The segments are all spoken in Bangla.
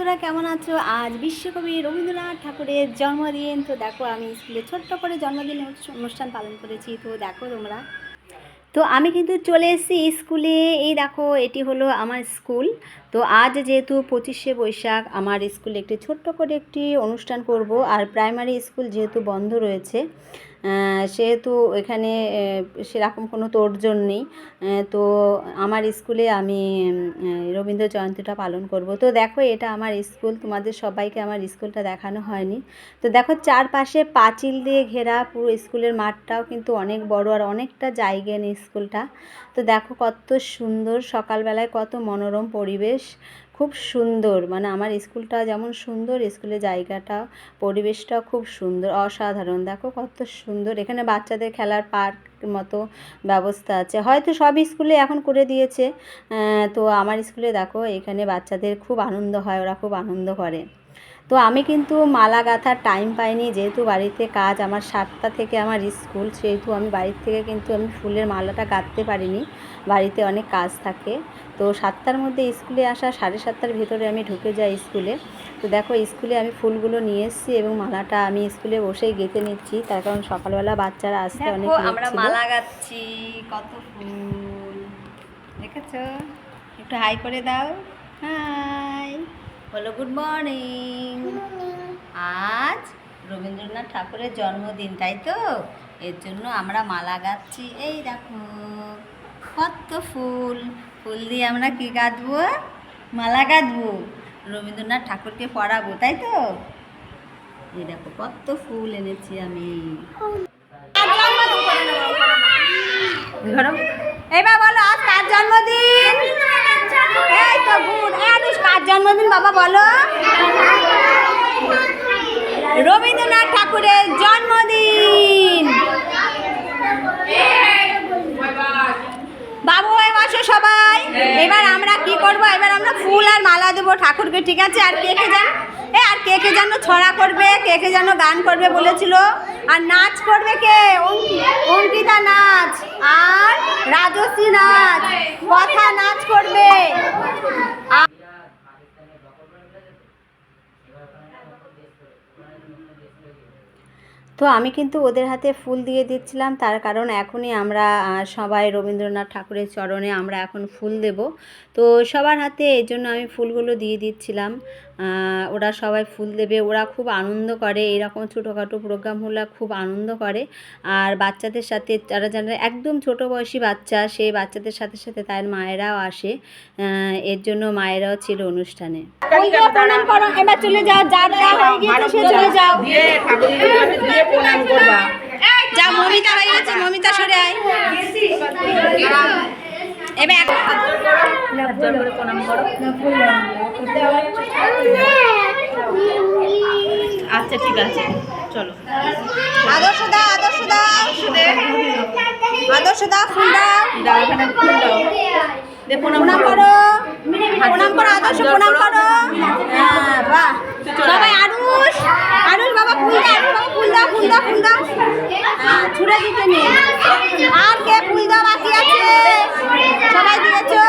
বন্ধুরা কেমন আছো? আজ বিশ্বকবি রবীন্দ্রনাথ ঠাকুরের জন্মদিন। তো দেখো আমি স্কুলে ছোট্ট করে জন্মদিন অনুষ্ঠান পালন করেছি। তো দেখো তোমরা, তো আমি কিন্তু চলে এসেছি স্কুলে। এই দেখো এটি হলো আমার স্কুল। তো আজ যেহেতু 25শে বৈশাখ, আমার স্কুলে একটি ছোট্ট করে একটি অনুষ্ঠান করব। আর প্রাইমারি স্কুল যেহেতু বন্ধ রয়েছে, সেহেতু এখানে সেরকম কোনো তোড়জোড় নেই। তো আমার স্কুলে আমি রবীন্দ্র জয়ন্তীটা পালন করব। তো দেখো এটা আমার স্কুল, তোমাদের সবাইকে আমার স্কুলটা দেখানো হয়নি। তো দেখো চারপাশে পাঁচিল দিয়ে ঘেরা পুরো স্কুলের মাঠটাও কিন্তু অনেক বড়, আর অনেকটা জায়গা নিয়ে স্কুলটা। তো দেখো কত সুন্দর, সকালবেলায় কত মনোরম পরিবেশ, খুব সুন্দর। মানে আমার স্কুলটা যেমন সুন্দর, স্কুলের জায়গাটা পরিবেশটাও খুব সুন্দর, অসাধারণ। দেখো কত সুন্দর, এখানে বাচ্চাদের খেলার পার্ক মতো ব্যবস্থা আছে, হয়তো সব স্কুলে এখন করে দিয়েছে। তো আমার স্কুলে দেখো এখানে বাচ্চাদের খুব আনন্দ হয়, ওরা খুব আনন্দ করে। তো আমি কিন্তু মালা গাঁথার টাইম পাইনি, যেহেতু বাড়িতে কাজ, আমার 7টা থেকে আমার স্কুল, সেহেতু আমি বাড়ির থেকে কিন্তু আমি ফুলের মালাটা গাঁথতে পারিনি, বাড়িতে অনেক কাজ থাকে। তো 7টার মধ্যে স্কুলে আসা, 7:30টার ভেতরে আমি ঢুকে যাই স্কুলে। তো দেখো স্কুলে আমি ফুলগুলো নিয়ে এসেছি এবং মালাটা আমি স্কুলে বসেই গেঁথে নিচ্ছি, তার কারণ সকালবেলা বাচ্চারা আসতে অনেক লেট ছিল। আমরা মালা গাঁথছি, কত ফুল দেখেছো? একটু হাই করে দাও, হাই বলো, গুড মর্নিং। আজ রবীন্দ্রনাথ ঠাকুরের জন্মদিন, তাই তো? এর জন্য আমরা মালা গাঁথছি। এই দেখো কত ফুল, ফুল দিয়ে আমরা কি গাঁথবো? মালা গাঁথবো, রবীন্দ্রনাথ ঠাকুরকে পড়াবো, তাই তো? এই দেখো কত ফুল এনেছি আমি। এবার বলো আজ কার জন্মদিন? এই তো গুড, কার জন্মদিন বাবা বলো? রবীন্দ্রনাথ ঠাকুরের জন্মদিন। বাবু হয়ে বসো সবাই। এবার আমরা কি করব? এবার আমরা ফুল আর মালা দেবো ঠাকুরকে, ঠিক আছে? আর কে কে যেন ছড়া করবে, কে কে যেন গান করবে বলেছিল, আর নাচ করবে কে? অঙ্কিতা নাচ আর রাজশ্রী নাচ, কথা নাচ করবে। তো আমি কিন্তু ওদের হাতে ফুল দিয়ে দিচ্ছিলাম, তার কারণ এখনই আমরা সবাই রবীন্দ্রনাথ ঠাকুরের চরণে আমরা এখন ফুল দেব। তো সবার হাতে এই জন্য আমি ফুলগুলো দিয়ে দিচ্ছিলাম। ওরা সবাই ফুল দেবে, ওরা খুব আনন্দ করে, এরকম ছোটোখাটো প্রোগ্রাম হলে খুব আনন্দ করে। আর বাচ্চাদের সাথে যারা যারা একদম ছোটো বয়সী বাচ্চা, সেই বাচ্চাদের সাথে সাথে তার মায়েরাও আসে, এর জন্য মায়েরাও ছিল অনুষ্ঠানে। এবার চলে যাও, যার হয়ে গিয়েছে সে চলে যাও। যা মমিতা হয়ে গেছে, মমিতা সরে আয়। এবার আচ্ছা ঠিক আছে, চলো। আদর্শ দা, আদর্শ দা, আদর্শ দা, ফুল দাও, ফুল দাও, প্রণাম করো, প্রণাম করো, আদর্শ প্রণাম করো। হ্যাঁ বাহ, সবাই আরুষ, আরুষ বাবা ফুল দাও, আরুষ বাবা ফুল দাও, ফুল দাও, ফুল দাও। হ্যাঁ ছুড়ে দিতে নেই। আর কে ফুল দাও বাকি আছে? সবাই দিয়েছো?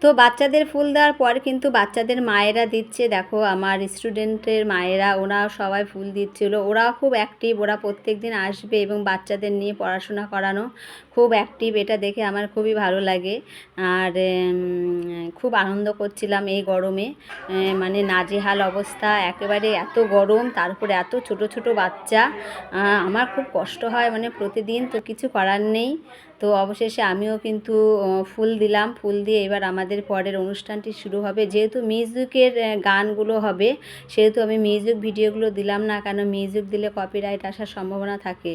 তো বাচ্চাদের ফুল দেওয়ার পর কিন্তু বাচ্চাদের মায়েরা দিচ্ছে। দেখো আমার স্টুডেন্টের মায়েরা, ওরা সবাই ফুল দিচ্ছিল। ওরাও খুব অ্যাক্টিভ, ওরা প্রত্যেক দিন আসবে এবং বাচ্চাদের নিয়ে পড়াশোনা করানো, খুব অ্যাক্টিভ। এটা দেখে আমার খুবই ভালো লাগে। আর খুব আনন্দ করছিলাম এই গরমে, মানে নাজেহাল অবস্থা একেবারে, এত গরম, তারপরে এত ছোট ছোট বাচ্চা। আমার খুব কষ্ট হয়, মানে প্রতিদিন, তো কিছু করার নেই। তো অবশেষে আমিও কিন্তু ফুল দিলাম, ফুল দিয়ে এবার আমাদের পরের অনুষ্ঠানটি শুরু হবে। যেহেতু মিউজিকের গানগুলো হবে, সেহেতু আমি মিউজিক ভিডিওগুলো দিলাম না, কারণ মিউজিক দিলে কপিরাইট আসার সম্ভাবনা থাকে।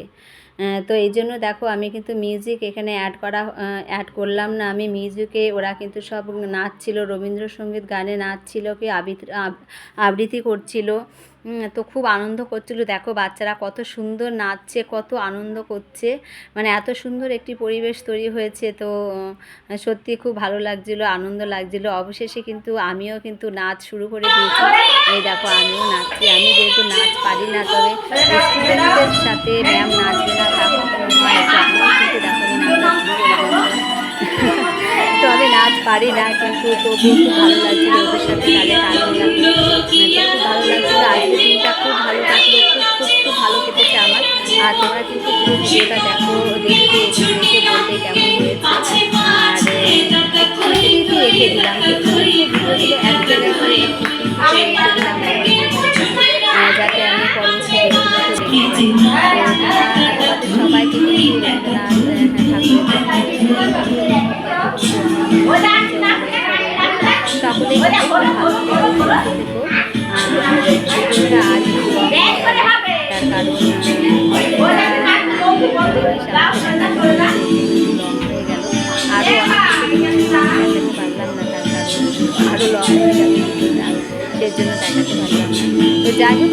তো এই জন্য দেখো আমি কিন্তু মিউজিক এখানে অ্যাড করলাম না। আমি মিউজিকে ওরা কিন্তু সব নাচছিল, রবীন্দ্রসঙ্গীত গানে নাচছিল, কি আবৃত্তি করছিল। তো খুব আনন্দ করছিল। দেখো বাচ্চারা কত সুন্দর নাচছে, কত আনন্দ করছে, মানে এত সুন্দর একটি পরিবেশ তৈরি হয়েছে। তো সত্যি খুব ভালো লাগছিলো, আনন্দ লাগছিলো। অবশেষে কিন্তু আমিও কিন্তু নাচ শুরু করে দিয়েছি। এই দেখো আমিও নাচছি। আমি যেহেতু নাচ পারি না, তবে স্টুডেন্টদের সাথে ম্যাম নাচবে না তা কখনো হয়, তো আমিও কিন্তু দেখো আমি নাচটা শুরু করে দিয়েছি। তো আমি নাচ পারি না, কিন্তু তবুও খুব ভালো লাগছিল ওদের সাথে তালে তাল মেলাতে। খুব ভালো লাগছিলো। আজকের দিনটা খুব ভালো কাটলো, খুব ভালো কেটেছে আমার। আর তোমরা কিন্তু পুরো ভিডিওটা দেখো, দেখে বলতে কেমন হয়েছে। আর একটু রেখে দিলাম, ভিডিওগুলো এক জায়গায় করে একটু রেখে দিলাম, যাতে আমি পরবর্তী সবাইকে সকলে আরও লং হয়ে গেল, সেজন্য দেখাতে পারলাম না। তো যাই হোক